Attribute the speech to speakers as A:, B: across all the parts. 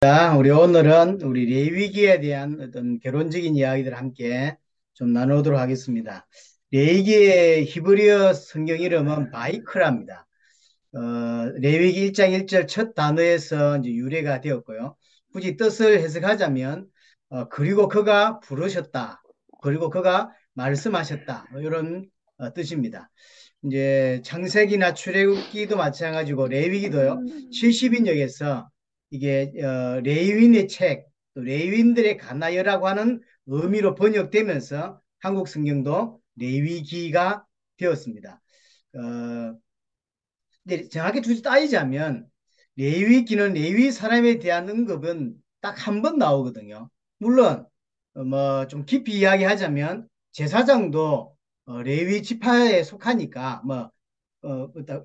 A: 자, 우리 오늘은 우리 레위기에 대한 어떤 결론적인 이야기들을 함께 좀 나누도록 하겠습니다. 레위기의 히브리어 성경 이름은 바이크랍니다. 레위기 1장 1절 첫 단어에서 이제 유래가 되었고요. 굳이 뜻을 해석하자면, 그리고 그가 부르셨다. 그리고 그가 말씀하셨다. 뭐 이런 뜻입니다. 이제 창세기나 출애굽기도 마찬가지고 레위기도요. 70인역에서 이게 레위인의 책, 또 레위인들의 가나여라고 하는 의미로 번역되면서 한국 성경도 레위기가 되었습니다. 어, 근데 정확히 굳이 따지자면 레위기는 레위 사람에 대한 언급은 딱 한 번 나오거든요. 물론 뭐 좀 깊이 이야기하자면 제사장도 레위 지파에 속하니까 뭐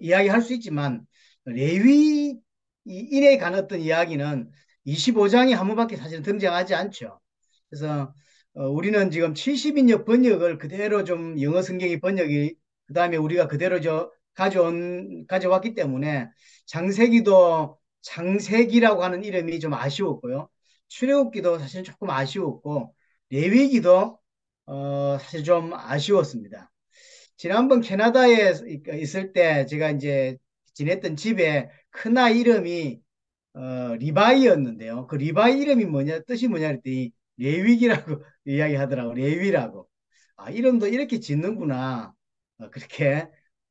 A: 이야기할 수 있지만 레위인에 관한 어떤 이야기는 25장이 한 번밖에 사실 등장하지 않죠. 그래서 우리는 지금 70인역 번역을 그대로 좀 영어 성경이 번역이 그다음에 우리가 그대로 가져왔기 때문에 장세기도 장세기라고 하는 이름이 좀 아쉬웠고요. 출애굽기도 사실 조금 아쉬웠고 레위기도 사실 좀 아쉬웠습니다. 지난번 캐나다에 있을 때 제가 이제 지냈던 집에 큰아이 이름이 리바이였는데요. 그 리바이 이름이 뭐냐, 뜻이 뭐냐 그랬더니 레위기라고 이야기하더라고. 레위라고. 아, 이름도 이렇게 짓는구나. 그렇게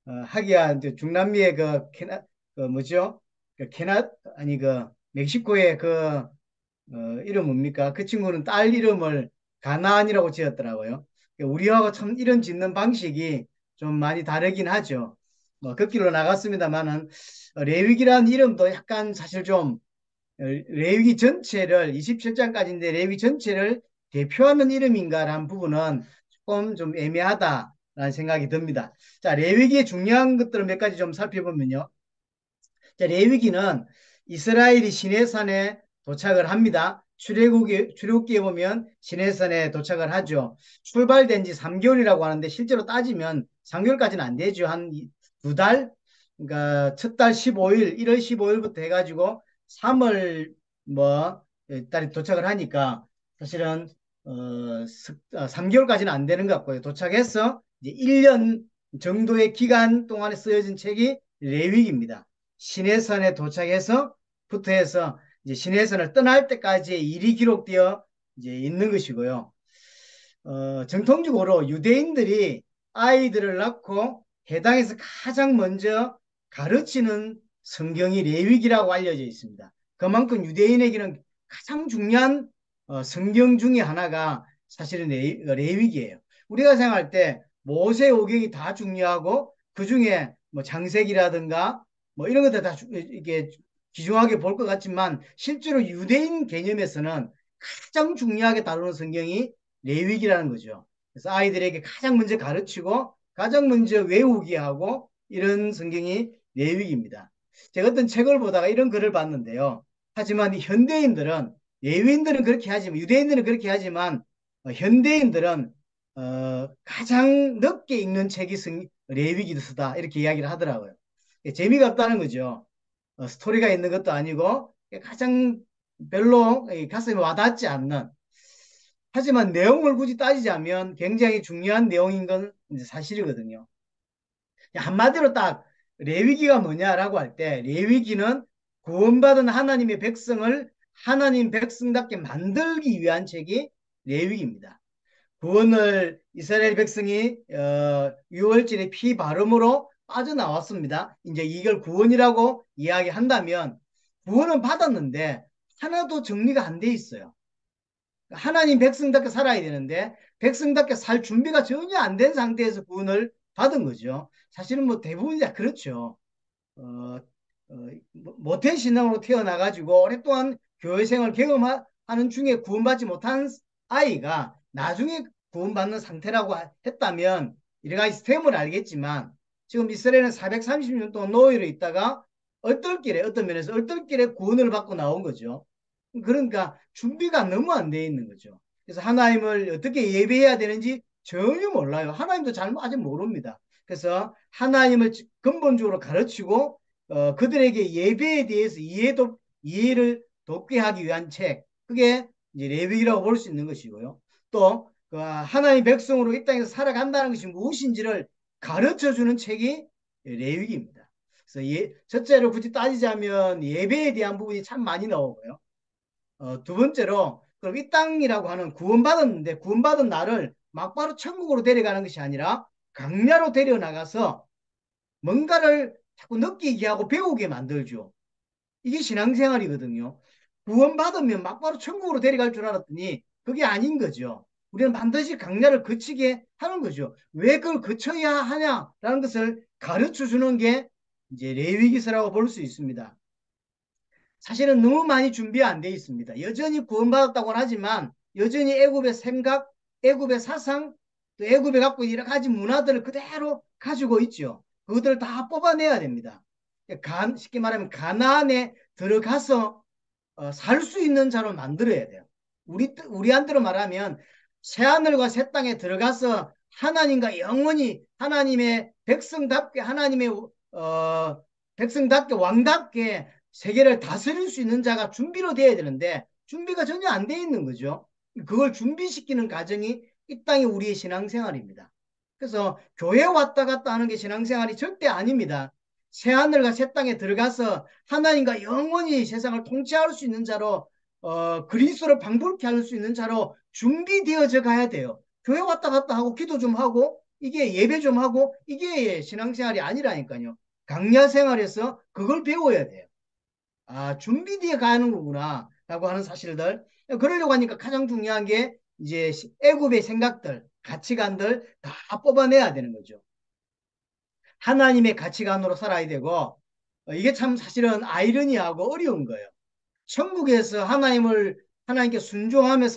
A: 하기야 이제 중남미의 그 뭐죠? 아니 그 멕시코의 이름 뭡니까? 그 친구는 딸 이름을 가나안이라고 지었더라고요. 우리하고 참 이름 짓는 방식이 좀 많이 다르긴 하죠. 뭐 그 길로 나갔습니다만은 레위기라는 이름도 약간 사실 좀 레위기 전체를 27장까지인데 레위기 전체를 대표하는 이름인가라는 부분은 조금 좀 애매하다라는 생각이 듭니다. 자, 레위기의 중요한 것들을 몇 가지 좀 살펴보면요. 자, 레위기는 이스라엘이 시내산에 도착을 합니다. 출애굽기에 보면 시내산에 도착을 하죠. 출발된 지 3개월이라고 하는데 실제로 따지면 3개월까지는 안 되죠. 한 두 달? 그러니까 첫 달 15일, 1월 15일부터 해가지고 3월 뭐 달에 도착을 하니까 사실은 3개월까지는 안 되는 것 같고요. 도착해서 이제 1년 정도의 기간 동안에 쓰여진 책이 레위기입니다. 시내산에 도착해서 부터 해서 이제 시내산을 떠날 때까지의 일이 기록되어 이제 있는 것이고요. 정통적으로 유대인들이 아이들을 낳고 해당에서 가장 먼저 가르치는 성경이 레위기라고 알려져 있습니다. 그만큼 유대인에게는 가장 중요한 성경 중에 하나가 사실은 레위기예요. 우리가 생각할 때 모세오경이 다 중요하고 그 중에 뭐 창세기라든가 뭐 이런 것들 다 이게 귀중하게 볼 것 같지만 실제로 유대인 개념에서는 가장 중요하게 다루는 성경이 레위기라는 거죠. 그래서 아이들에게 가장 먼저 가르치고 가장 먼저 외우게 하고 이런 성경이 레위기입니다. 제가 어떤 책을 보다가 이런 글을 봤는데요. 하지만 현대인들은 레위인들은 그렇게 하지만 유대인들은 그렇게 하지만 현대인들은 가장 늦게 읽는 책이 레위기서다 이렇게 이야기를 하더라고요. 재미가 없다는 거죠. 스토리가 있는 것도 아니고 가장 별로 가슴에 와닿지 않는 하지만 내용을 굳이 따지자면 굉장히 중요한 내용인 건 이제 사실이거든요. 한마디로 딱 레위기가 뭐냐라고 할 때 레위기는 구원받은 하나님의 백성을 하나님 백성답게 만들기 위한 책이 레위기입니다. 구원을 이스라엘 백성이 유월절에 피 바름으로 빠져나왔습니다. 이제 이걸 구원이라고 이야기한다면 구원은 받았는데 하나도 정리가 안 돼 있어요. 하나님 백성답게 살아야 되는데 백성답게 살 준비가 전혀 안 된 상태에서 구원을 받은 거죠. 사실은 뭐 대부분이 다 그렇죠. 어, 모태 신앙으로 태어나가지고 오랫동안 교회 생활 경험하는 중에 구원받지 못한 아이가 나중에 구원받는 상태라고 했다면 여러 가지 스템을 알겠지만 지금 이스라엘은 430년 동안 노예로 있다가 얼떨결에 어떤 면에서 얼떨결에 구원을 받고 나온 거죠. 그러니까 준비가 너무 안 돼 있는 거죠. 그래서 하나님을 어떻게 예배해야 되는지 전혀 몰라요. 하나님도 잘 아직 모릅니다. 그래서 하나님을 근본적으로 가르치고 그들에게 예배에 대해서 이해를 돕게 하기 위한 책, 그게 이제 레위기라고 볼 수 있는 것이고요. 또 그 하나님 백성으로 이 땅에서 살아간다는 것이 무엇인지를 가르쳐 주는 책이 레위기입니다. 그래서 첫째로 굳이 따지자면 예배에 대한 부분이 참 많이 나오고요. 두 번째로 그럼 이 땅이라고 하는 구원받았는데 구원받은 나를 막바로 천국으로 데려가는 것이 아니라 강야로 데려나가서 뭔가를 자꾸 느끼게 하고 배우게 만들죠. 이게 신앙생활이거든요. 구원받으면 막바로 천국으로 데려갈 줄 알았더니 그게 아닌 거죠. 우리는 반드시 강야를 거치게 하는 거죠. 왜 그걸 거쳐야 하냐라는 것을 가르쳐 주는 게 이제 레위기서라고 볼 수 있습니다. 사실은 너무 많이 준비 안 돼 있습니다. 여전히 구원받았다고는 하지만 여전히 애굽의 생각, 애굽의 사상, 또 애굽에 갖고 여러 가지 문화들을 그대로 가지고 있죠. 그것들을 다 뽑아내야 됩니다. 쉽게 말하면 가나안에 들어가서 살 수 있는 자로 만들어야 돼요. 우리한테로 말하면 새하늘과 새 땅에 들어가서 하나님과 영원히 하나님의 백성답게 하나님의 백성답게 왕답게 세계를 다스릴 수 있는 자가 준비로 돼야 되는데 준비가 전혀 안 돼 있는 거죠. 그걸 준비시키는 과정이 이 땅이 우리의 신앙생활입니다. 그래서 교회 왔다 갔다 하는 게 신앙생활이 절대 아닙니다. 새하늘과 새 땅에 들어가서 하나님과 영원히 세상을 통치할 수 있는 자로 그리스도를 방불케 할 수 있는 자로 준비되어져 가야 돼요. 교회 왔다 갔다 하고 기도 좀 하고 이게 예배 좀 하고 이게 신앙생활이 아니라니까요. 강야 생활에서 그걸 배워야 돼요. 아, 준비되어 가는 거구나 라고 하는 사실들. 그러려고 하니까 가장 중요한 게 이제 애굽의 생각들, 가치관들 다 뽑아내야 되는 거죠. 하나님의 가치관으로 살아야 되고 이게 참 사실은 아이러니하고 어려운 거예요. 천국에서 하나님께 순종하며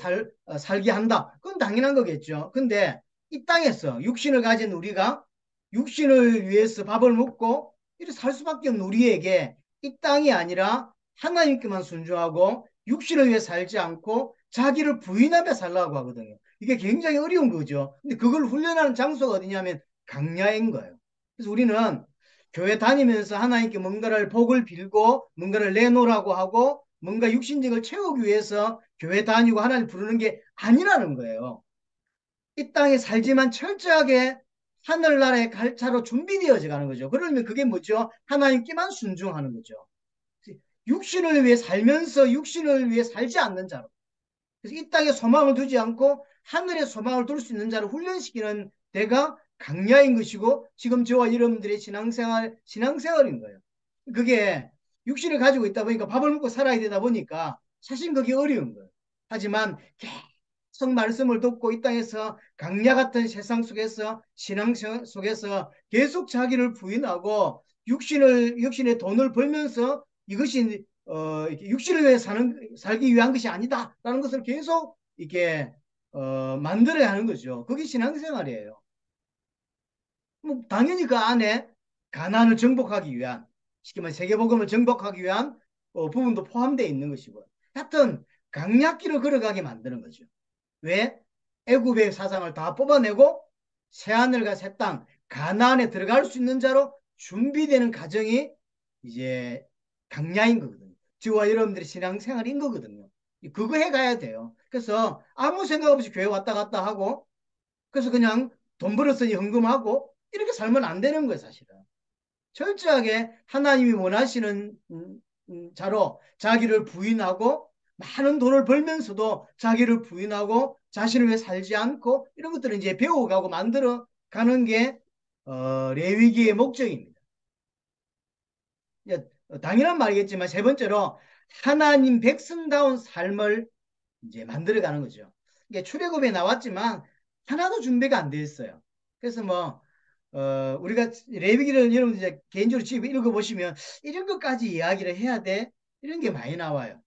A: 살게 한다. 그건 당연한 거겠죠. 근데 이 땅에서 육신을 가진 우리가 육신을 위해서 밥을 먹고 이렇게 살 수밖에 없는 우리에게 이 땅이 아니라 하나님께만 순종하고 육신을 위해 살지 않고 자기를 부인하며 살라고 하거든요. 이게 굉장히 어려운 거죠. 근데 그걸 훈련하는 장소가 어디냐면 강야인 거예요. 그래서 우리는 교회 다니면서 하나님께 뭔가를 복을 빌고 뭔가를 내놓으라고 하고 뭔가 육신적을 채우기 위해서 교회 다니고 하나님 부르는 게 아니라는 거예요. 이 땅에 살지만 철저하게 하늘나라의 갈차로 준비되어져 가는 거죠. 그러면 그게 뭐죠? 하나님께만 순종하는 거죠. 육신을 위해 살면서 육신을 위해 살지 않는 자로. 그래서 이 땅에 소망을 두지 않고 하늘에 소망을 둘 수 있는 자를 훈련시키는 데가 강야인 것이고 지금 저와 여러분들의 신앙생활인 거예요. 그게 육신을 가지고 있다 보니까 밥을 먹고 살아야 되다 보니까 사실 그게 어려운 거예요. 하지만 계속 말씀을 듣고 이 땅에서 강야 같은 세상 속에서 신앙 속에서 계속 자기를 부인하고 육신의 돈을 벌면서 이것이 육신을 위해 살기 위한 것이 아니다라는 것을 계속 이렇게 만들어야 하는 거죠. 그게 신앙생활이에요. 뭐 당연히 그 안에 가난을 정복하기 위한 쉽게 말해 세계복음을 정복하기 위한 부분도 포함되어 있는 것이고 하여튼 강약기로 걸어가게 만드는 거죠. 왜? 애굽의 사상을 다 뽑아내고 새하늘과 새 땅, 가나안에 들어갈 수 있는 자로 준비되는 과정이 이제 강야인 거거든요. 저와 여러분들의 신앙생활인 거거든요. 그거 해가야 돼요. 그래서 아무 생각 없이 교회 왔다 갔다 하고 그래서 그냥 돈 벌었으니 헌금하고 이렇게 살면 안 되는 거예요, 사실은. 철저하게 하나님이 원하시는 자로 자기를 부인하고 많은 돈을 벌면서도 자기를 부인하고 자신을 위해 살지 않고 이런 것들을 이제 배워가고 만들어 가는 게 레위기의 목적입니다. 당연한 말이겠지만 세 번째로 하나님 백성다운 삶을 이제 만들어가는 거죠. 이게 출애굽에 나왔지만 하나도 준비가 안 돼 있어요. 그래서 뭐 우리가 레위기를 여러분 이제 개인적으로 집에 읽어보시면 이런 것까지 이야기를 해야 돼 이런 게 많이 나와요.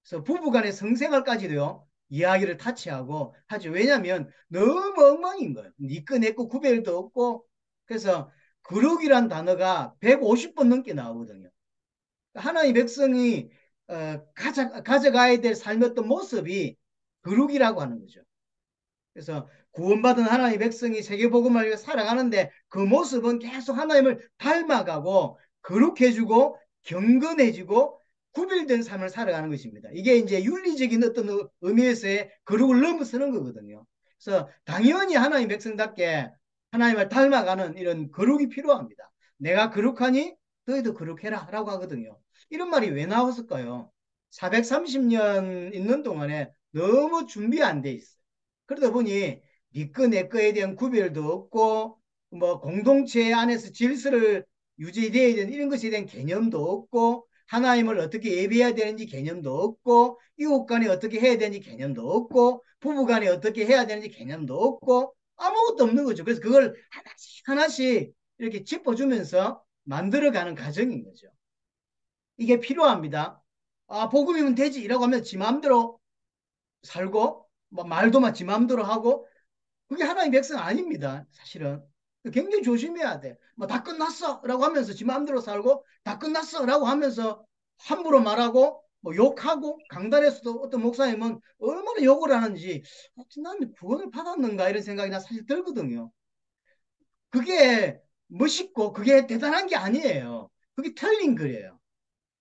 A: 그래서 부부간의 성생활까지도요 이야기를 타치하고 하죠. 왜냐하면 너무 엉망인 거예요. 니꺼 내꺼 구별도 없고 그래서 거룩이란 단어가 150번 넘게 나오거든요. 하나의 백성이 가져가야 될 삶의 어떤 모습이 거룩이라고 하는 거죠. 그래서 구원받은 하나님의 백성이 세계복음을 위해 살아가는데 그 모습은 계속 하나님을 닮아가고 거룩해지고 경건해지고 구별된 삶을 살아가는 것입니다. 이게 이제 윤리적인 어떤 의미에서의 거룩을 넘어서는 거거든요. 그래서 당연히 하나님 백성답게 하나님을 닮아가는 이런 거룩이 필요합니다. 내가 거룩하니 너희도 거룩해라 라고 하거든요. 이런 말이 왜 나왔을까요? 430년 있는 동안에 너무 준비 안 돼 있어요. 그러다 보니 니꺼 내꺼에 대한 구별도 없고 뭐 공동체 안에서 질서를 유지되어야 되는 이런 것에 대한 개념도 없고 하나님을 어떻게 예배해야 되는지 개념도 없고 이웃 간에 어떻게 해야 되는지 개념도 없고 부부 간에 어떻게 해야 되는지 개념도 없고 아무것도 없는 거죠. 그래서 그걸 하나씩 하나씩 이렇게 짚어주면서 만들어가는 과정인 거죠. 이게 필요합니다. 아, 복음이면 되지라고 하면 지 마음대로 살고 뭐 말도 막 지 마음대로 하고 그게 하나님 백성 아닙니다. 사실은. 굉장히 조심해야 돼. 뭐 다 끝났어 라고 하면서 지 마음대로 살고 다 끝났어 라고 하면서 함부로 말하고 뭐 욕하고 강단에서도 어떤 목사님은 얼마나 욕을 하는지 나는 구원을 받았는가 이런 생각이 나 사실 들거든요. 그게 멋있고 그게 대단한 게 아니에요. 그게 틀린 거예요.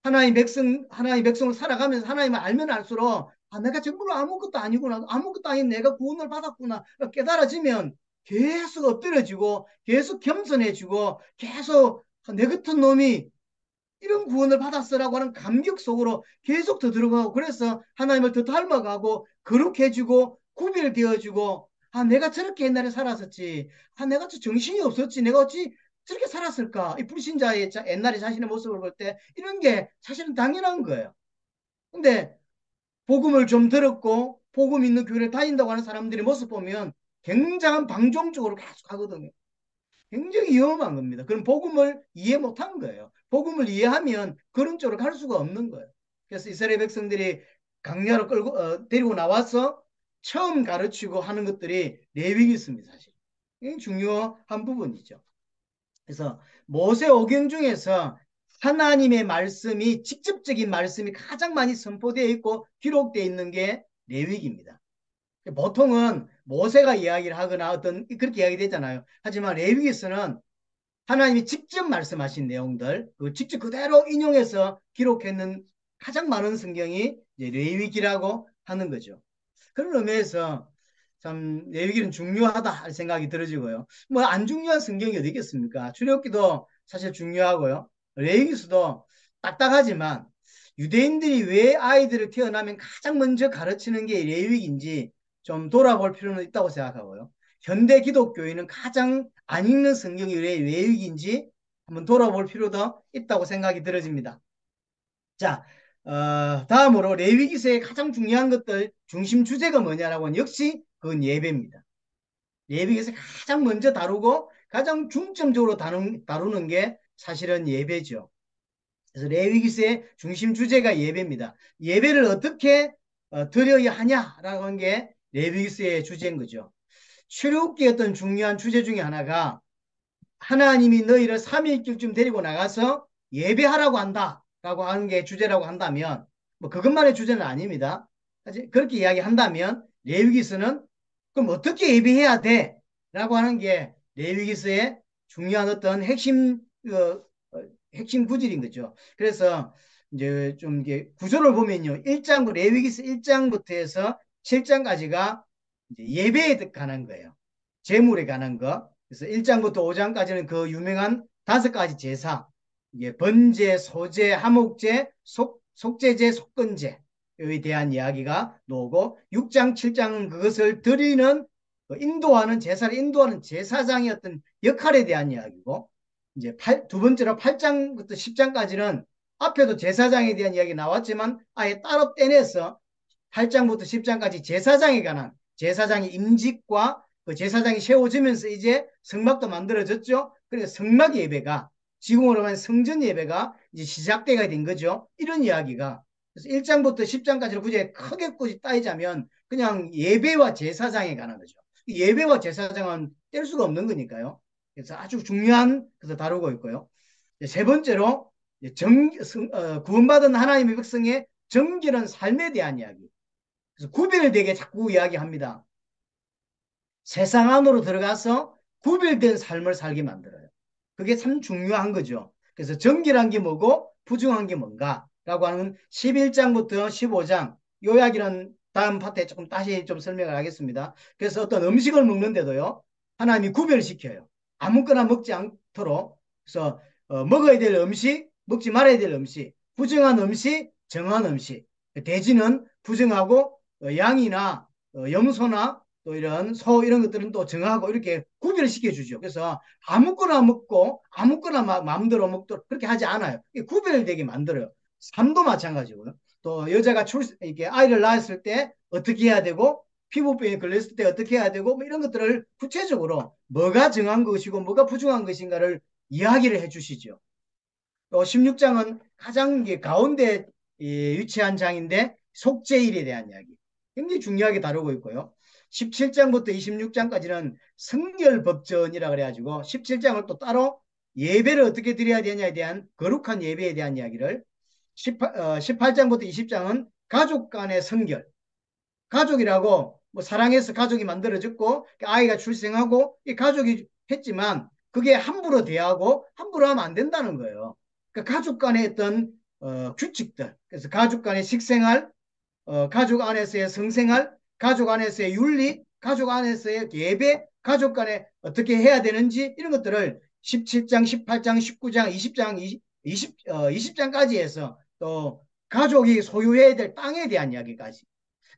A: 하나님 백성을 살아가면서 하나님을 알면 알수록 아, 내가 정말로 아무것도 아니구나. 아무것도 아닌 내가 구원을 받았구나. 깨달아지면 계속 엎드려지고 계속 겸손해지고 계속 내 같은 놈이 이런 구원을 받았어라고 하는 감격 속으로 계속 더 들어가고 그래서 하나님을 더 닮아가고 거룩해지고 구별되어지고 아 내가 저렇게 옛날에 살았었지 아 내가 저 정신이 없었지 내가 어찌 저렇게 살았을까 이 불신자의 옛날에 자신의 모습을 볼 때 이런 게 사실은 당연한 거예요. 근데 복음을 좀 들었고 복음 있는 교회를 다닌다고 하는 사람들의 모습 보면 굉장한 방종적으로 계속 하거든요. 굉장히 위험한 겁니다. 그럼 복음을 이해 못한 거예요. 복음을 이해하면 그런 쪽으로 갈 수가 없는 거예요. 그래서 이스라엘 백성들이 강야로 끌고 데리고 나와서 처음 가르치고 하는 것들이 레위기 있습니다. 사실 이게 중요한 부분이죠. 그래서 모세오경 중에서 하나님의 말씀이 직접적인 말씀이 가장 많이 선포되어 있고 기록되어 있는 게 레위기입니다. 보통은 모세가 이야기를 하거나 어떤 그렇게 이야기되잖아요. 하지만 레위기에서는 하나님이 직접 말씀하신 내용들, 그 직접 그대로 인용해서 기록했는 가장 많은 성경이 이제 레위기라고 하는 거죠. 그런 의미에서 참 레위기는 중요하다 생각이 들어지고요. 뭐 안 중요한 성경이 어디 있겠습니까? 출애굽기도 사실 중요하고요. 레위기서도 딱딱하지만 유대인들이 왜 아이들을 태어나면 가장 먼저 가르치는 게 레위기인지 좀 돌아볼 필요는 있다고 생각하고요. 현대 기독교인은 가장 안 읽는 성경이 왜 레위기인지 한번 돌아볼 필요도 있다고 생각이 들어집니다. 자, 다음으로 레위기서의 가장 중요한 것들 중심 주제가 뭐냐라고 하면 역시 그건 예배입니다. 레위기에서 가장 먼저 다루고 가장 중점적으로 다루는 게 사실은 예배죠. 그래서 레위기서의 중심 주제가 예배입니다. 예배를 어떻게 드려야 하냐라고 하는 게 레위기서의 주제인 거죠. 출애굽기의 어떤 중요한 주제 중에 하나가 하나님이 너희를 3일길쯤 데리고 나가서 예배하라고 한다라고 하는 게 주제라고 한다면 뭐 그것만의 주제는 아닙니다. 그렇게 이야기한다면 레위기서는 그럼 어떻게 예배해야 돼? 라고 하는 게 레위기서의 중요한 어떤 핵심 구절인 거죠. 그래서 이제 좀 이게 구조를 보면요. 1장 레위기서 1장부터 해서 7장까지가 예배에 관한 거예요. 제물에 관한 거. 그래서 1장부터 5장까지는 그 유명한 5가지 제사, 이게 번제, 소제, 하목제, 속제제, 속건제에 대한 이야기가 나오고 6장, 7장은 그것을 드리는 인도하는 제사를 인도하는 제사장의 어떤 역할에 대한 이야기고 이제 두 번째로 8장부터 10장까지는 앞에도 제사장에 대한 이야기 나왔지만 아예 따로 떼내서 8장부터 10장까지 제사장에 관한 제사장의 임직과 그 제사장이 세워지면서 이제 성막도 만들어졌죠. 그러니까 성막 예배가 지금으로 말하면 성전 예배가 이제 시작되게 된 거죠. 이런 이야기가 그래서 1장부터 10장까지를 굳이 크게 꾸지 따지자면 그냥 예배와 제사장에 관한 거죠. 예배와 제사장은 뗄 수가 없는 거니까요. 그래서 아주 중요한 것을 다루고 있고요. 세 번째로 구원받은 하나님의 백성의 정결한 삶에 대한 이야기. 그래서 구별되게 자꾸 이야기합니다. 세상 안으로 들어가서 구별된 삶을 살게 만들어요. 그게 참 중요한 거죠. 그래서 정결한 게 뭐고 부정한 게 뭔가 요약이라고 하는 11장부터 15장 요약이라는 다음 파트에 조금 다시 좀 설명을 하겠습니다. 그래서 어떤 음식을 먹는데도요. 하나님이 구별시켜요. 아무거나 먹지 않도록. 그래서 먹어야 될 음식, 먹지 말아야 될 음식, 부정한 음식, 정한 음식. 돼지는 부정하고 양이나 염소나 또 이런 소 이런 것들은 또 정하고 이렇게 구별시켜 주죠. 그래서 아무거나 먹고 아무거나 마음대로 먹도록 그렇게 하지 않아요. 구별되게 만들어요. 삶도 마찬가지고요. 또 여자가 이렇게 아이를 낳았을 때 어떻게 해야 되고 피부병에 걸렸을 때 어떻게 해야 되고 뭐 이런 것들을 구체적으로 뭐가 정한 것이고 뭐가 부정한 것인가를 이야기를 해주시죠. 또 16장은 가장 가운데 위치한 장인데 속죄일에 대한 이야기 굉장히 중요하게 다루고 있고요. 17장부터 26장까지는 성결법전이라 그래가지고 17장을 또 따로 예배를 어떻게 드려야 되냐에 대한 거룩한 예배에 대한 이야기를 18장부터 20장은 가족 간의 성결 가족이라고 뭐 사랑해서 가족이 만들어졌고 아이가 출생하고 이 가족이 했지만 그게 함부로 대하고 함부로 하면 안 된다는 거예요. 그러니까 가족 간의 어떤 규칙들 그래서 가족 간의 식생활 가족 안에서의 성생활 가족 안에서의 윤리 가족 안에서의 예배 가족 간에 어떻게 해야 되는지 이런 것들을 17장 18장 19장 20장 20장까지 해서 또 가족이 소유해야 될 땅에 대한 이야기까지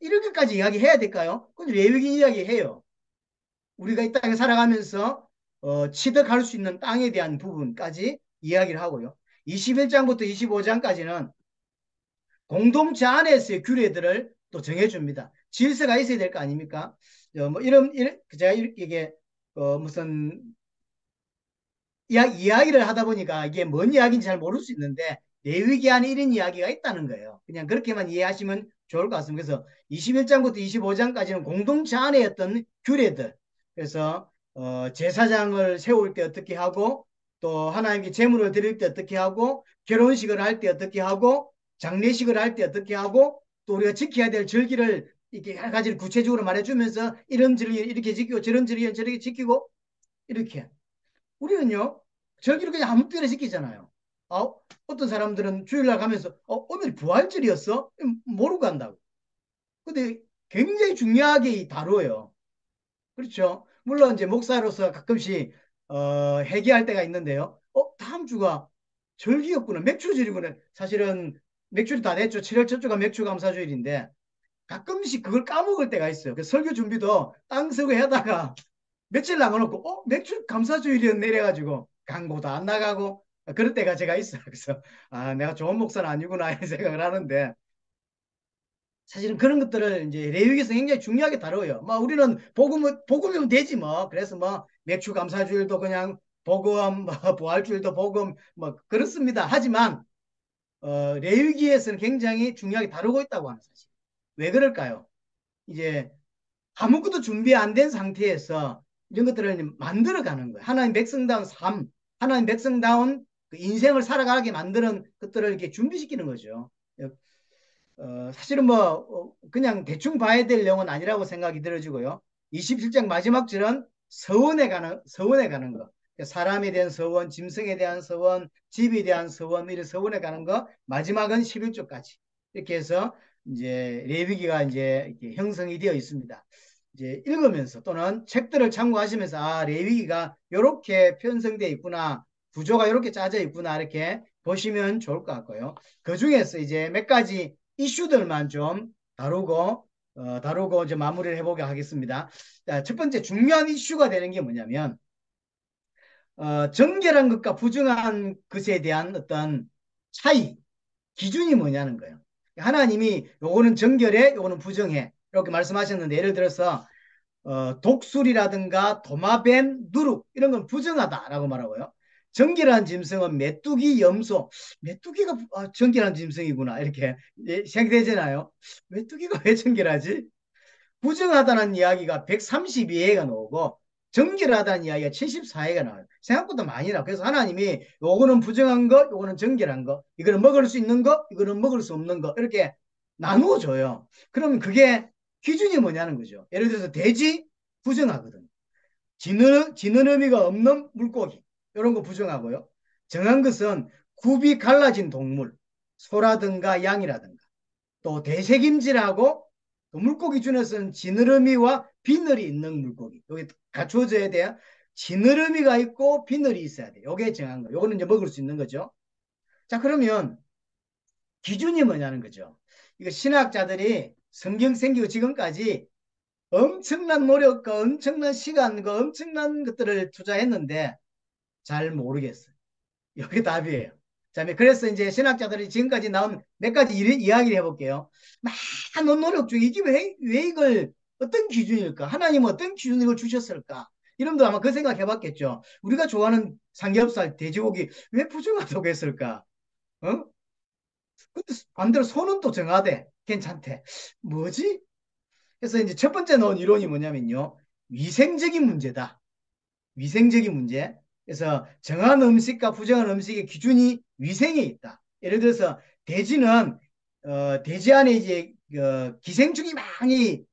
A: 이렇게까지 이야기해야 될까요? 근데 레위기 이야기해요. 우리가 이 땅에 살아가면서 취득할 수 있는 땅에 대한 부분까지 이야기를 하고요. 21장부터 25장까지는 공동체 안에서의 규례들을 또 정해줍니다. 질서가 있어야 될 거 아닙니까? 뭐 이런 제가 이게 무슨 이야기를 하다 보니까 이게 뭔 이야기인지 잘 모를 수 있는데 레위기 안에 이런 이야기가 있다는 거예요. 그냥 그렇게만 이해하시면 좋을 것 같습니다. 그래서 21장부터 25장까지는 공동체 안에 어떤 규례들 그래서 제사장을 세울 때 어떻게 하고 또 하나님께 제물을 드릴 때 어떻게 하고 결혼식을 할 때 어떻게 하고 장례식을 할 때 어떻게 하고 또 우리가 지켜야 될 절기를 이렇게 여러 가지를 구체적으로 말해주면서 이런 절기 이렇게 지키고 저런 절기 저렇게 지키고 이렇게 우리는요, 절기를 그냥 아무 때나 지키잖아요. 어떤 사람들은 주일날 가면서, 오늘 부활절이었어? 모르고 간다고. 근데 굉장히 중요하게 다뤄요. 그렇죠? 물론 이제 목사로서 가끔씩, 회개할 때가 있는데요. 다음 주가 절기였구나. 맥주절이구나. 사실은 맥주를 다 됐죠. 7월 첫 주가 맥주 감사주일인데 가끔씩 그걸 까먹을 때가 있어요. 그래서 설교 준비도 땅 쓰고 하다가 며칠 남아놓고 맥주 감사주일이었네 이래가지고 광고도 안 나가고 그럴 때가 제가 있어요. 그래서 내가 좋은 목사는 아니구나 이런 생각을 하는데 사실은 그런 것들을 이제 레위기에서 굉장히 중요하게 다뤄요. 뭐 우리는 복음이면 되지 뭐. 그래서 뭐 맥주 감사주일도 그냥 복음, 뭐 부활주일도 복음, 뭐 그렇습니다. 하지만 레위기에서는 굉장히 중요하게 다루고 있다고 하는 사실. 왜 그럴까요? 이제 아무것도 준비 안 된 상태에서 이런 것들을 만들어가는 거예요. 하나님 백성다운 삶, 하나님 백성다운 그 인생을 살아가게 만드는 것들을 이렇게 준비시키는 거죠. 사실은 뭐 그냥 대충 봐야 될 내용은 아니라고 생각이 들어지고요. 27장 마지막 절은 서원에 가는 거. 사람에 대한 서원, 짐승에 대한 서원, 집에 대한 서원, 이런 서원에 가는 거. 마지막은 11조까지. 이렇게 해서 이제 레위기가 이제 이렇게 형성이 되어 있습니다. 이제 읽으면서 또는 책들을 참고하시면서 레위기가 이렇게 편성되어 있구나. 구조가 이렇게 짜져 있구나. 이렇게 보시면 좋을 것 같고요. 그 중에서 이제 몇 가지 이슈들만 좀 다루고 이제 마무리를 해보게 하겠습니다. 자, 첫 번째 중요한 이슈가 되는 게 뭐냐면 정결한 것과 부정한 것에 대한 어떤 차이, 기준이 뭐냐는 거예요. 하나님이 요거는 정결해, 요거는 부정해 이렇게 말씀하셨는데 예를 들어서 독술이라든가 도마뱀, 누룩 이런 건 부정하다라고 말하고요. 정결한 짐승은 메뚜기, 염소. 메뚜기가 정결한 짐승이구나 이렇게 생각되잖아요. 메뚜기가 왜 정결하지? 부정하다는 이야기가 132회가 나오고 정결하다는 이야기가 74회가 나와요. 생각보다 많이 나와요. 그래서 하나님이 요거는 부정한 거, 요거는 정결한 거, 이거는 먹을 수 있는 거, 이거는 먹을 수 없는 거 이렇게 나누어 줘요. 그러면 그게 기준이 뭐냐는 거죠. 예를 들어서 돼지 부정하거든. 지는 의미가 없는 물고기 이런 거 부정하고요. 정한 것은 굽이 갈라진 동물, 소라든가 양이라든가 또 대세김질하고 또 물고기 중에서는 지느러미와 비늘이 있는 물고기 여기 갖추어져야 돼요. 지느러미가 있고 비늘이 있어야 돼요. 요게 정한 거. 요거는 이제 먹을 수 있는 거죠. 자, 그러면 기준이 뭐냐는 거죠. 이거 신학자들이 성경 생기고 지금까지 엄청난 노력과 엄청난 시간과 엄청난 것들을 투자했는데 잘 모르겠어요. 여기 답이에요. 자, 그래서 이제 신학자들이 지금까지 나온 몇 가지 이야기를 해볼게요. 많은 노력 중에 이게 왜 이걸 어떤 기준일까? 하나님은 어떤 기준을 주셨을까? 이름도 아마 그 생각 해봤겠죠. 우리가 좋아하는 삼겹살, 돼지고기 왜 부정하다고 했을까? 어? 근데 반대로 소는 또 정하대. 괜찮대. 뭐지? 그래서 이제 첫 번째 나온 이론이 뭐냐면요. 위생적인 문제다. 위생적인 문제. 그래서 정한 음식과 부정한 음식의 기준이 위생에 있다. 예를 들어서 돼지는 돼지 안에 이제 기생충이 많이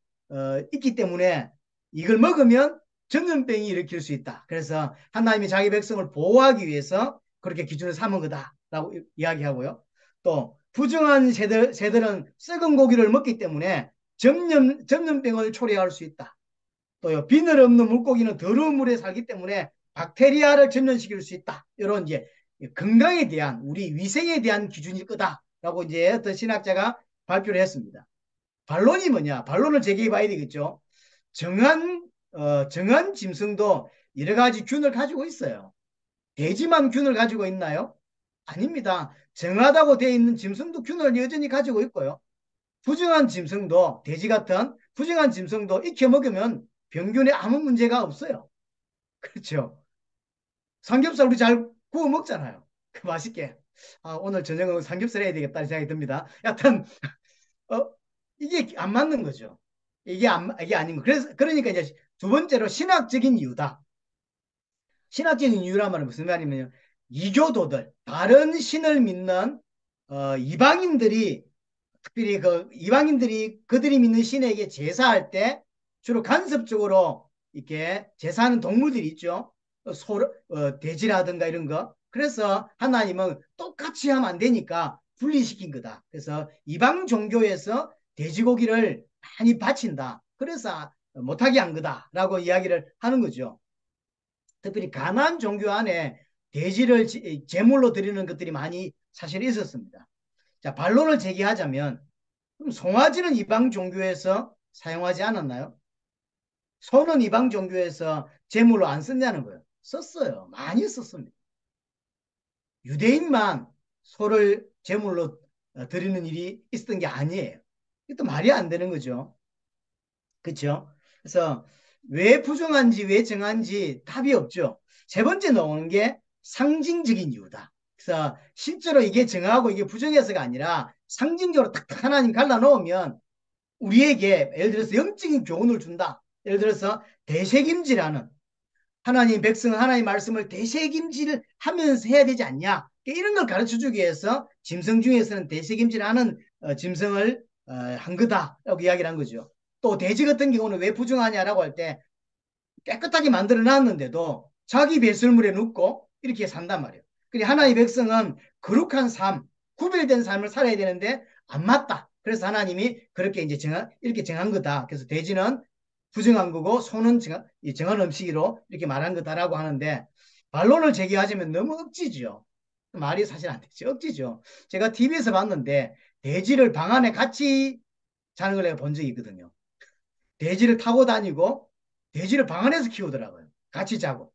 A: 있기 때문에 이걸 먹으면 전염병이 일으킬 수 있다. 그래서 하나님이 자기 백성을 보호하기 위해서 그렇게 기준을 삼은 거다라고 이야기하고요. 또 부정한 새들은 썩은 고기를 먹기 때문에 전염병을 초래할 수 있다. 또요, 비늘 없는 물고기는 더러운 물에 살기 때문에 박테리아를 전염시킬 수 있다. 이런 이제 건강에 대한 우리 위생에 대한 기준일 거다라고 이제 어떤 신학자가 발표를 했습니다. 반론이 뭐냐? 반론을 제기해 봐야 되겠죠. 정한 짐승도 여러 가지 균을 가지고 있어요. 돼지만 균을 가지고 있나요? 아닙니다. 정하다고 되어 있는 짐승도 균을 여전히 가지고 있고요. 부정한 짐승도 돼지 같은 부정한 짐승도 익혀 먹으면 병균에 아무 문제가 없어요. 그렇죠. 삼겹살 우리 잘 구워 먹잖아요. 맛있게. 아, 오늘 저녁은 삼겹살 해야 되겠다 생각이 듭니다. 여튼 어, 이게 안 맞는 거죠. 이게 아닌 거. 그래서 그러니까 이제 두 번째로 신학적인 이유다. 신학적인 이유란 말은 무슨 말이냐면 이교도들 다른 신을 믿는 이방인들이 특별히 그 이방인들이 그들이 믿는 신에게 제사할 때 주로 간섭적으로 이렇게 제사하는 동물들이 있죠. 돼지라든가 이런 거. 그래서 하나님은 똑같이 하면 안 되니까 분리시킨 거다. 그래서 이방 종교에서 돼지고기를 많이 바친다. 그래서 못하게 한 거다라고 이야기를 하는 거죠. 특별히 가나안 종교 안에 돼지를 제물로 드리는 것들이 많이 사실 있었습니다. 자, 반론을 제기하자면 그럼 송아지는 이방 종교에서 사용하지 않았나요? 소는 이방 종교에서 제물로 안 썼냐는 거예요. 썼어요. 많이 썼습니다. 유대인만 소를 제물로 드리는 일이 있었던 게 아니에요. 이것도 말이 안 되는 거죠. 그렇죠? 그래서 왜 부정한지 왜 정한지 답이 없죠. 세 번째 나오는 게 상징적인 이유다. 그래서 실제로 이게 정하고 이게 부정해서가 아니라 상징적으로 탁 하나님 갈라놓으면 우리에게 예를 들어서 영적인 교훈을 준다. 예를 들어서 대책임지라는 하나님 백성은 하나님 말씀을 대책임지를 하면서 해야 되지 않냐. 이런 걸 가르쳐 주기 위해서 짐승 중에서는 대책임지를 하는 짐승을 한 거다라고 이야기를 한 거죠. 또 돼지 같은 경우는 왜 부정하냐라고 할 때 깨끗하게 만들어 놨는데도 자기 배설물에 눕고 이렇게 산단 말이에요. 그리고 하나님의 백성은 거룩한 삶, 구별된 삶을 살아야 되는데 안 맞다. 그래서 하나님이 그렇게 이제 이렇게 정한 거다. 그래서 돼지는 부정한 거고 소는 정한 음식으로 이렇게 말한 거다라고 하는데 반론을 제기하자면 너무 억지죠. 말이 사실 안 되죠. 억지죠. 제가 TV에서 봤는데 돼지를 방 안에 같이 자는 걸 내가 본 적이 있거든요. 돼지를 타고 다니고 돼지를 방 안에서 키우더라고요. 같이 자고.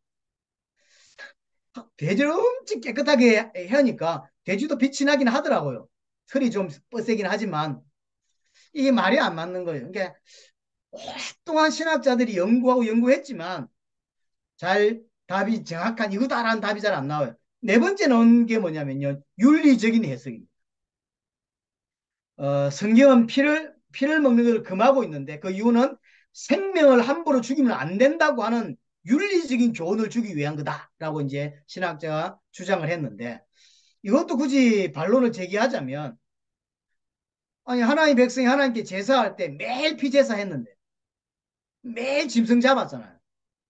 A: 돼지를 엄청 깨끗하게 하니까 돼지도 빛이 나긴 하더라고요. 털이 좀 뻗세긴 하지만 이게 말이 안 맞는 거예요. 그러니까 오랫동안 신학자들이 연구하고 연구했지만 잘 답이 정확한 이거다라는 답이 잘 안 나와요. 네 번째 나온 게 뭐냐면요. 윤리적인 해석입니다. 성경은 피를 먹는 걸 금하고 있는데 그 이유는 생명을 함부로 죽이면 안 된다고 하는 윤리적인 교훈을 주기 위한 거다라고 이제 신학자가 주장을 했는데 이것도 굳이 반론을 제기하자면 아니 하나님 백성이 하나님께 제사할 때 매일 피제사 했는데 매일 짐승 잡았잖아요.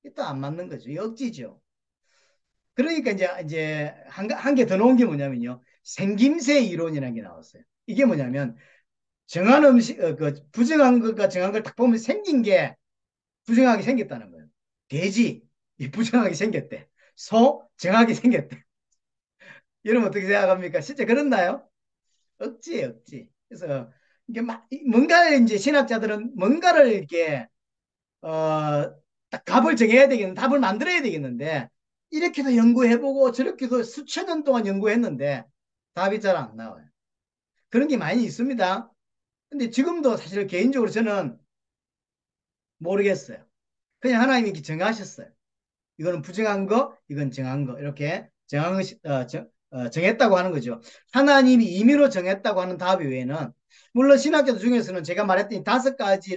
A: 이게 안 맞는 거죠. 억지죠. 그러니까 이제 한 개 더 놓은 게 뭐냐면요. 생김새 이론이라는 게 나왔어요. 이게 뭐냐면 정한 음식, 부정한 것과 정한 걸 딱 보면 생긴 게 부정하게 생겼다는 거예요. 돼지, 부정하게 생겼대. 소, 정하게 생겼대. 여러분 어떻게 생각합니까? 실제 그렇나요? 억지예요, 억지. 그래서 이게 뭔가를 이제 신학자들은 뭔가를 이렇게 딱 답을 정해야 되겠는데, 답을 만들어야 되겠는데, 이렇게도 연구해보고 저렇게도 수천 년 동안 연구했는데 답이 잘 안 나와요. 그런 게 많이 있습니다. 근데 지금도 사실 개인적으로 저는 모르겠어요. 그냥 하나님이 이렇게 정하셨어요. 이거는 부정한 거, 이건 정한 거. 이렇게 정했다고 하는 거죠. 하나님이 임의로 정했다고 하는 답 외에는, 물론 신학교 중에서는 제가 말했더니 다섯 가지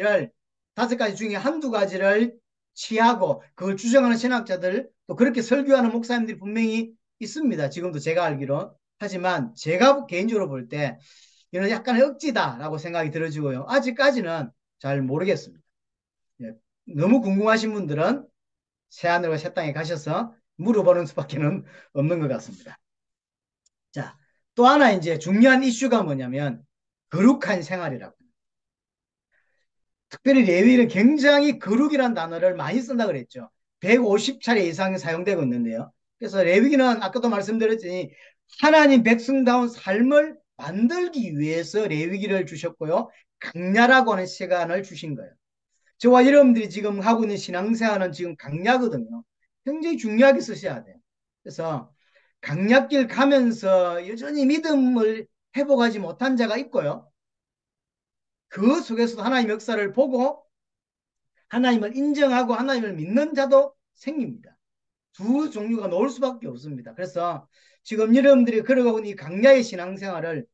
A: 중에 한두 가지를 취하고 그걸 주장하는 신학자들, 또 그렇게 설교하는 목사님들이 분명히 있습니다. 지금도 제가 알기로. 하지만 제가 개인적으로 볼 때 이는 약간의 억지다라고 생각이 들어지고요. 아직까지는 잘 모르겠습니다. 예, 너무 궁금하신 분들은 새하늘과 새 땅에 가셔서 물어보는 수밖에는 없는 것 같습니다. 자, 또 하나 이제 중요한 이슈가 뭐냐면 거룩한 생활이라고. 특별히 레위는 굉장히 거룩이라는 단어를 많이 쓴다 그랬죠. 150차례 이상 사용되고 있는데요. 그래서 레위기는 아까도 말씀드렸더니 하나님 백성다운 삶을 만들기 위해서 레위기를 주셨고요. 강야라고 하는 시간을 주신 거예요. 저와 여러분들이 지금 하고 있는 신앙생활은 지금 강야거든요. 굉장히 중요하게 쓰셔야 돼요. 그래서 강약길 가면서 여전히 믿음을 회복하지 못한 자가 있고요. 그 속에서도 하나님 역사를 보고 하나님을 인정하고 하나님을 믿는 자도 생깁니다. 두 종류가 나올 수밖에 없습니다. 그래서 지금 여러분들이 걸어가고 있는 이 강야의 신앙생활을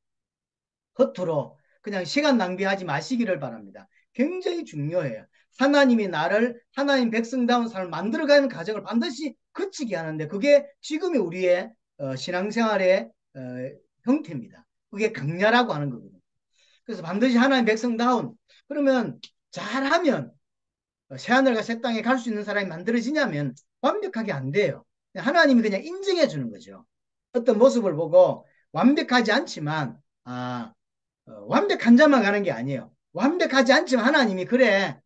A: 허투루 그냥 시간 낭비하지 마시기를 바랍니다. 굉장히 중요해요. 하나님이 나를 하나님 백성다운 삶을 만들어가는 과정을 반드시 거치게 하는데 그게 지금의 우리의 신앙생활의 형태입니다. 그게 강야라고 하는 거거든요. 그래서 반드시 하나님 백성다운 그러면 잘하면 새하늘과 새 땅에 갈 수 있는 사람이 만들어지냐면 완벽하게 안 돼요. 하나님이 그냥 인정해 주는 거죠. 어떤 모습을 보고 완벽하지 않지만 완벽한 자만 가는 게 아니에요. 완벽하지 않지만 하나님이 그래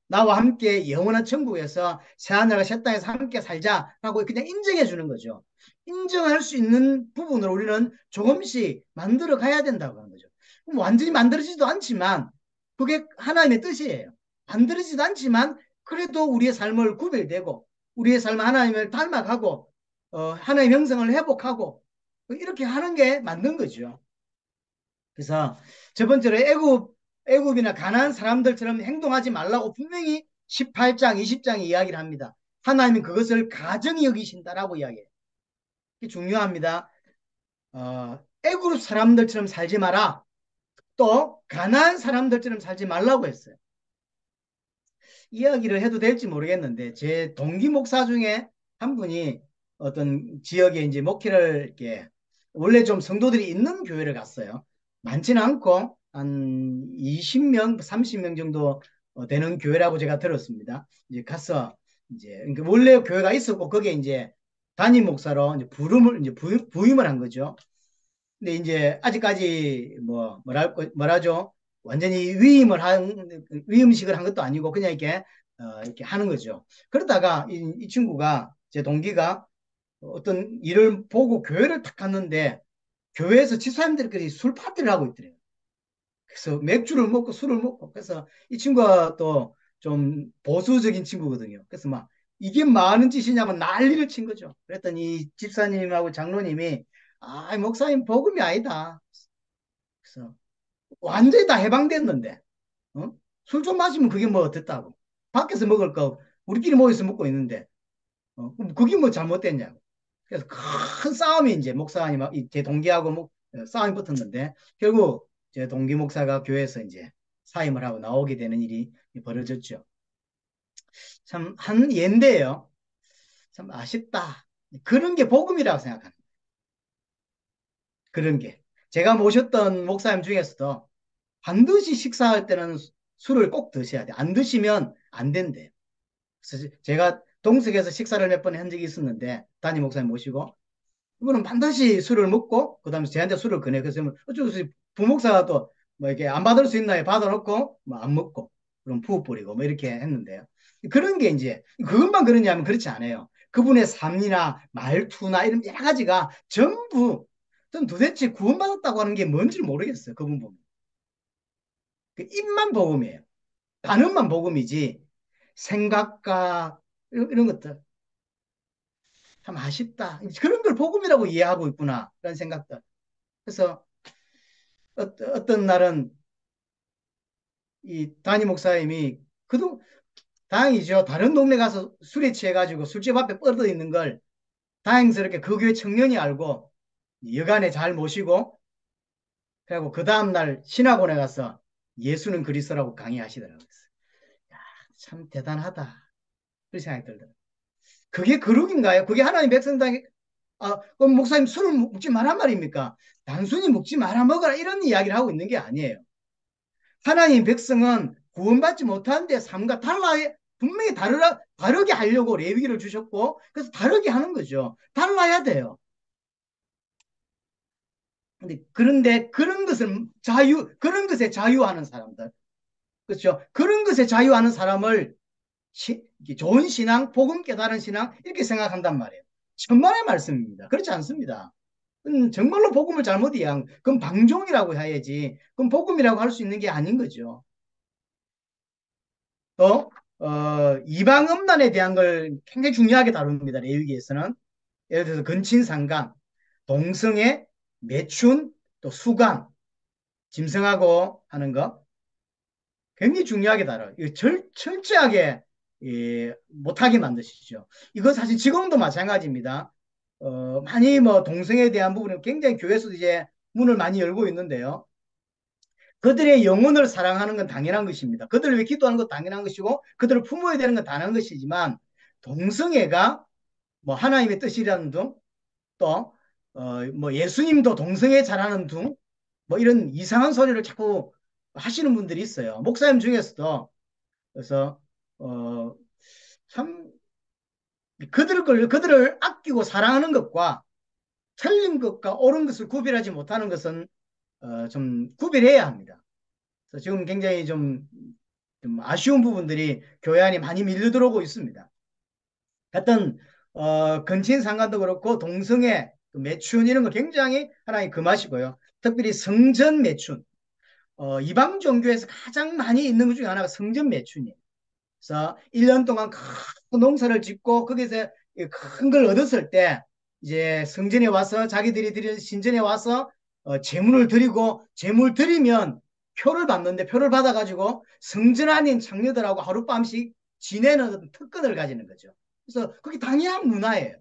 A: 나와 함께 영원한 천국에서 새하늘과 새 땅에서 함께 살자라고 그냥 인정해 주는 거죠. 인정할 수 있는 부분을 우리는 조금씩 만들어 가야 된다고 하는 거죠. 그럼 완전히 만들어지지도 않지만 그게 하나님의 뜻이에요. 만들어지지도 않지만 그래도 우리의 삶을 구별되고 우리의 삶을 하나님을 닮아가고 하나님의 형성을 회복하고 이렇게 하는 게 맞는 거죠. 그래서 첫 번째로 애굽이나 가나안 사람들처럼 행동하지 말라고 분명히 18장, 20장에 이야기를 합니다. 하나님은 그것을 가정히 여기신다라고 이야기해요. 이게 중요합니다. 애굽 사람들처럼 살지 마라. 또 가나안 사람들처럼 살지 말라고 했어요. 이야기를 해도 될지 모르겠는데 제 동기 목사 중에 한 분이 어떤 지역에 이제 목회를 이렇게 원래 좀 성도들이 있는 교회를 갔어요. 많지는 않고 한 20명, 30명 정도 되는 교회라고 제가 들었습니다. 이제 가서 이제 그러니까 원래 교회가 있었고 거기에 이제 담임 목사로 이제 부임을 한 거죠. 근데 이제 아직까지 뭐라죠? 완전히 위임식을 한 것도 아니고 그냥 이렇게 하는 거죠. 그러다가 이 친구가 제 동기가 어떤 일을 보고 교회를 탁 갔는데 교회에서 집사님들끼리 술 파티를 하고 있더래요. 그래서 맥주를 먹고 술을 먹고 그래서 이 친구가 또 좀 보수적인 친구거든요. 그래서 막 이게 많은 짓이냐면 난리를 친 거죠. 그랬더니 집사님하고 장로님이 목사님 복음이 아니다. 그래서 완전히 다 해방됐는데 어? 술 좀 마시면 그게 뭐 어땠다고. 밖에서 먹을 거 우리끼리 모여서 먹고 있는데 그럼 그게 뭐 잘못됐냐고. 그래서 큰 싸움이 이제 목사님, 제 동기하고 싸움이 붙었는데 결국 제 동기 목사가 교회에서 이제 사임을 하고 나오게 되는 일이 벌어졌죠. 참 한 예인데요. 참 아쉽다. 그런 게 복음이라고 생각합니다. 그런 게. 제가 모셨던 목사님 중에서도 반드시 식사할 때는 술을 꼭 드셔야 돼. 안 드시면 안 된대요. 그래서 제가 동석에서 식사를 몇 번 한 적이 있었는데 담임 목사님 모시고 이분은 반드시 술을 먹고 그다음에 저한테 술을 꺼내. 그래서 어쩔 수 없이 부목사가 또 뭐 이렇게 안 받을 수 있나요? 받아놓고 뭐 안 먹고 그럼 부어버리고 뭐 이렇게 했는데요. 그런 게 이제 그것만 그러냐면 그렇지 않아요. 그분의 삶이나 말투나 이런 여러 가지가 전부 전 도대체 구원받았다고 하는 게 뭔지 모르겠어요. 그분 보면. 그 입만 복음이에요. 단어만 복음이지 생각과 이런 것들 참 아쉽다. 그런 걸 복음이라고 이해하고 있구나. 라는 생각들. 그래서 어떤 날은 이 담임 목사님이 그도 다행이죠. 다른 동네 가서 술에 취해가지고 술집 앞에 뻗어 있는 걸 다행스럽게 그 교회 청년이 알고 여간에 잘 모시고 그리고 그 다음날 신학원에 가서 예수는 그리스도라고 강의하시더라고요. 참 대단하다. 그런 생각이 들더라고요. 그게 거룩인가요? 그게 하나님 백성당에 그럼 목사님 술을 먹지 말란 말입니까? 단순히 먹지 말아 먹어라 이런 이야기를 하고 있는 게 아니에요. 하나님 백성은 구원받지 못하는데 삶과 달라야 분명히 다르게 하려고 레위기를 주셨고 그래서 다르게 하는 거죠. 달라야 돼요. 그런데 그런 것을 그런 것에 자유하는 사람들, 그렇죠? 그런 것에 자유하는 사람을 좋은 신앙, 복음 깨달은 신앙 이렇게 생각한단 말이에요. 천만의 말씀입니다. 그렇지 않습니다. 정말로 복음을 잘못 이해한, 그건 방종이라고 해야지. 그건 복음이라고 할 수 있는 게 아닌 거죠. 또 이방 음란에 대한 걸 굉장히 중요하게 다룹니다. 레위기에서는 예를 들어서 근친상간, 동성애, 매춘, 또 수강, 짐승하고 하는 거 굉장히 중요하게 다뤄요. 이거 철저하게 못하게 만드시죠. 이거 사실 지금도 마찬가지입니다. 많이 뭐 동성애에 대한 부분은 굉장히 교회에서 이제 문을 많이 열고 있는데요. 그들의 영혼을 사랑하는 건 당연한 것입니다. 그들을 위해 기도하는 건 당연한 것이고 그들을 품어야 되는 건 당연한 것이지만 동성애가 뭐 하나님의 뜻이라는 등 또 뭐 예수님도 동성애 잘하는 등 뭐 이런 이상한 소리를 자꾸 하시는 분들이 있어요. 목사님 중에서도. 그래서 어, 참 그들을 아끼고 사랑하는 것과 틀린 것과 옳은 것을 구별하지 못하는 것은 좀 구별해야 합니다. 그래서 지금 굉장히 좀 아쉬운 부분들이 교회 안에 많이 밀려 들어오고 있습니다. 하여튼 근친상간도 그렇고 동성애, 매춘 이런 거 굉장히 하나님 금하시고요. 특별히 성전 매춘, 이방 종교에서 가장 많이 있는 것 중에 하나가 성전 매춘이에요. 그래서 1년 동안 큰 농사를 짓고 거기서 큰 걸 얻었을 때 이제 성전에 와서 자기들이 드리는 신전에 와서 재물을 드리고 재물 드리면 표를 받는데 표를 받아가지고 성전 안인 장녀들하고 하룻밤씩 지내는 특권을 가지는 거죠. 그래서 그게 당연한 문화예요.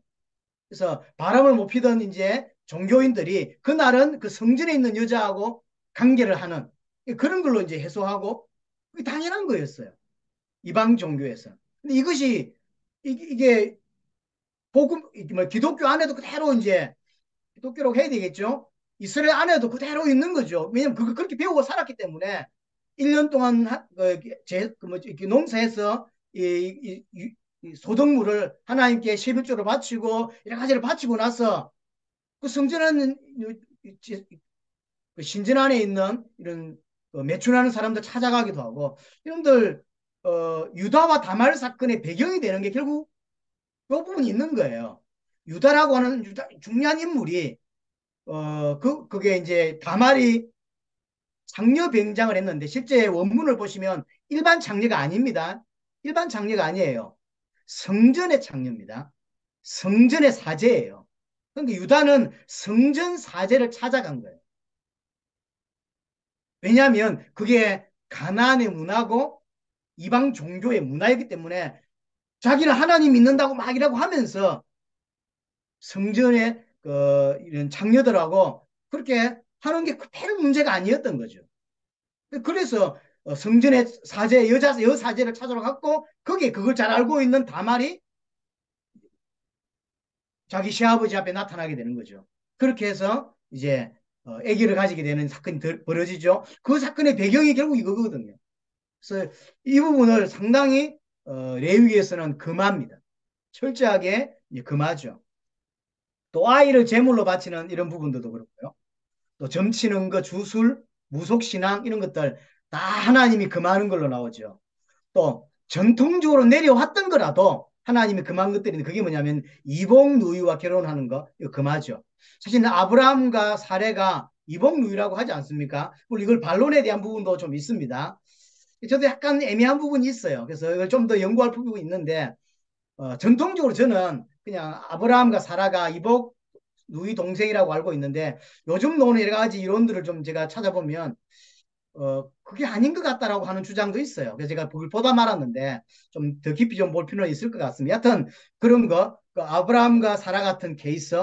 A: 그래서 바람을 못 피던 이제 종교인들이 그날은 그 성전에 있는 여자하고 관계를 하는 그런 걸로 이제 해소하고 그게 당연한 거였어요. 이방 종교에서. 근데 이것이 이게 복음 뭐 기독교 안에도 그대로 이제 기독교라고 해야 되겠죠. 이스라엘 안에도 그대로 있는 거죠. 왜냐하면 그렇게 배우고 살았기 때문에 1년 동안 뭐, 농사해서 이 소득물을 하나님께 11조로 바치고 여러 가지를 바치고 나서 그 성전하는 그 신전 안에 있는 이런 매춘하는 사람들 찾아가기도 하고 이런들 유다와 다말 사건의 배경이 되는 게 결국 그 부분이 있는 거예요. 유다라고 하는 중요한 인물이 그게 이제 다말이 장녀 병장을 했는데 실제 원문을 보시면 일반 장녀가 아닙니다. 일반 장녀가 아니에요. 성전의 장녀입니다. 성전의 사제예요. 그러니까 유다는 성전 사제를 찾아간 거예요. 왜냐하면 그게 가나안의 문화고 이방 종교의 문화이기 때문에 자기는 하나님 믿는다고 막 이라고 하면서 성전의 이런 장녀들하고 그렇게 하는 게 별 문제가 아니었던 거죠. 그래서 성전의 사제, 여사제를 찾으러 갔고 거기에 그걸 잘 알고 있는 다말이 자기 시아버지 앞에 나타나게 되는 거죠. 그렇게 해서 이제 아기를 가지게 되는 사건이 벌어지죠. 그 사건의 배경이 결국 이거거든요. 그래서 이 부분을 상당히 레위기에서는 금합니다. 철저하게 금하죠. 또 아이를 제물로 바치는 이런 부분들도 그렇고요. 또 점치는 거, 주술, 무속신앙 이런 것들 다 하나님이 금하는 걸로 나오죠. 또 전통적으로 내려왔던 거라도 하나님이 금한 것들인데 그게 뭐냐면 이복 누이와 결혼하는 거 이거 금하죠. 사실 아브라함과 사례가 이복 누이라고 하지 않습니까? 물론 이걸 반론에 대한 부분도 좀 있습니다. 저도 약간 애매한 부분이 있어요. 그래서 이걸 좀 더 연구할 부분이 있는데 전통적으로 저는 그냥 아브라함과 사라가 이복 누이 동생이라고 알고 있는데 요즘 나오는 여러 가지 이론들을 좀 제가 찾아보면 그게 아닌 것 같다라고 하는 주장도 있어요. 그래서 제가 그걸 보다 말았는데 좀 더 깊이 좀 볼 필요는 있을 것 같습니다. 여하튼 그런 거, 그 아브라함과 사라 같은 케이스,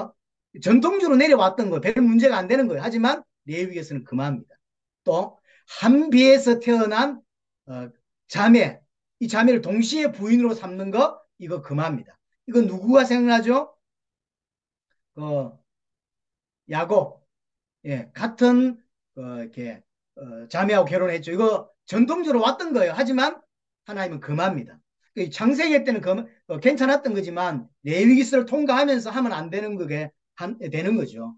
A: 전통적으로 내려왔던 거, 별 문제가 안 되는 거예요. 하지만 레위기에서는 금합니다. 또 한비에서 태어난 어, 자매, 이 자매를 동시에 부인으로 삼는 거, 이거 금합니다. 이거 누구가 생각나죠? 그 야곱, 예, 같은 이렇게 자매하고 결혼했죠. 이거 전통적으로 왔던 거예요. 하지만 하나님은 금합니다. 창세기 때는 괜찮았던 거지만 레위기스를 통과하면서 하면 안 되는 그게 되는 거죠.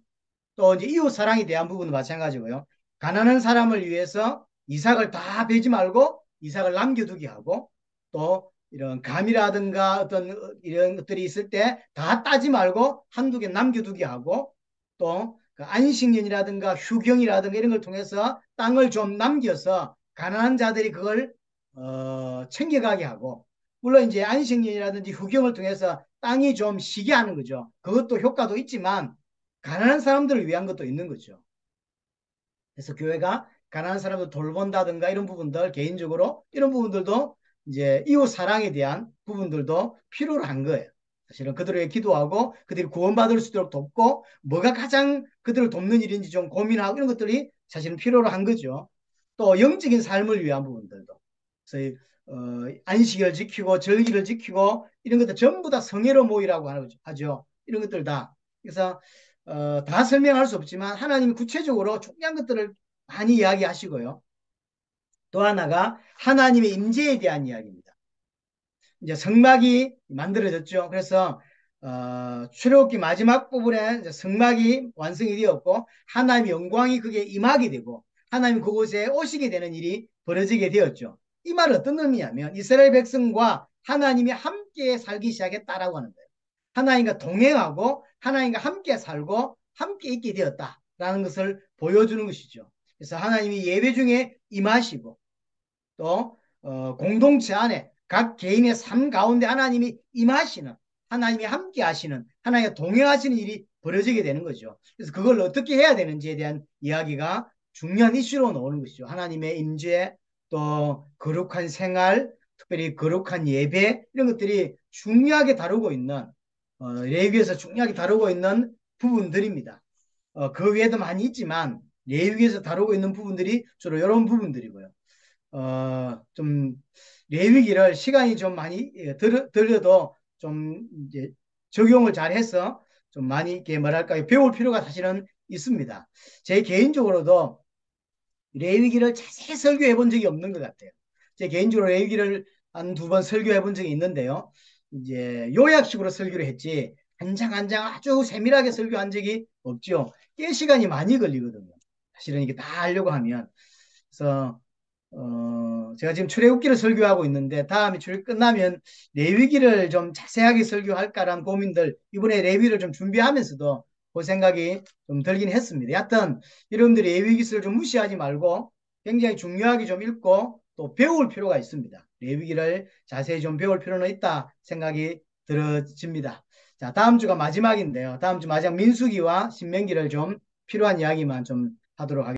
A: 또 이제 이웃 사랑에 대한 부분도 마찬가지고요. 가난한 사람을 위해서 이삭을 다 베지 말고 이삭을 남겨두게 하고 또 이런 감이라든가 어떤 이런 것들이 있을 때 다 따지 말고 한두 개 남겨두게 하고 또 그 안식년이라든가 휴경이라든가 이런 걸 통해서 땅을 좀 남겨서 가난한 자들이 그걸 챙겨가게 하고 물론 이제 안식년이라든지 휴경을 통해서 땅이 좀 쉬게 하는 거죠. 그것도 효과도 있지만 가난한 사람들을 위한 것도 있는 거죠. 그래서 교회가 가난한 사람들 돌본다든가 이런 부분들 개인적으로 이런 부분들도 이제 이웃 사랑에 대한 부분들도 필요로 한 거예요. 사실은 그들에게 기도하고 그들이 구원받을 수 있도록 돕고 뭐가 가장 그들을 돕는 일인지 좀 고민하고 이런 것들이 사실은 필요로 한 거죠. 또 영적인 삶을 위한 부분들도. 그래서 안식을 지키고 절기를 지키고 이런 것들 전부 다 성애로 모이라고 하죠. 이런 것들 다. 그래서 다 설명할 수 없지만 하나님이 구체적으로 중요한 것들을 많이 이야기하시고요. 또 하나가 하나님의 임재에 대한 이야기입니다. 이제 성막이 만들어졌죠. 그래서 출애굽기 마지막 부분에 이제 성막이 완성이 되었고 하나님의 영광이 그게 임하게 되고 하나님 그곳에 오시게 되는 일이 벌어지게 되었죠. 이 말은 어떤 의미냐면 이스라엘 백성과 하나님이 함께 살기 시작했다라고 하는 거예요. 하나님과 동행하고 하나님과 함께 살고 함께 있게 되었다라는 것을 보여주는 것이죠. 그래서 하나님이 예배 중에 임하시고 또 공동체 안에 각 개인의 삶 가운데 하나님이 임하시는 하나님이 함께 하시는 하나님과 동행하시는 일이 벌어지게 되는 거죠. 그래서 그걸 어떻게 해야 되는지에 대한 이야기가 중요한 이슈로 나오는 것이죠. 하나님의 임재 또 거룩한 생활 특별히 거룩한 예배 이런 것들이 중요하게 다루고 있는 레위기에서 중요하게 다루고 있는 부분들입니다. 그 외에도 많이 있지만 레위기에서 다루고 있는 부분들이 주로 이런 부분들이고요. 좀 레위기를 시간이 좀 많이 들여도 좀 이제 적용을 잘해서 좀 많이 이렇게 뭐랄까요 배울 필요가 사실은 있습니다. 제 개인적으로도 레위기를 자세히 설교해 본 적이 없는 것 같아요. 제 개인적으로 레위기를 한 두 번 설교해 본 적이 있는데요. 이제 요약식으로 설교를 했지 한 장 한 장 아주 세밀하게 설교한 적이 없죠. 꽤 시간이 많이 걸리거든요. 사실은 이게 다 하려고 하면. 그래서 제가 지금 출애굽기를 설교하고 있는데 다음에 출 끝나면 레위기를 좀 자세하게 설교할까라는 고민들 이번에 레위를 좀 준비하면서도 그 생각이 좀 들긴 했습니다. 여하튼 여러분들이 레위기서를 좀 무시하지 말고 굉장히 중요하게 좀 읽고 또 배울 필요가 있습니다. 레위기를 자세히 좀 배울 필요는 있다 생각이 들어집니다. 자, 다음 주가 마지막인데요. 다음 주 마지막 민수기와 신명기를 좀 필요한 이야기만 좀 하도록 하겠습니다.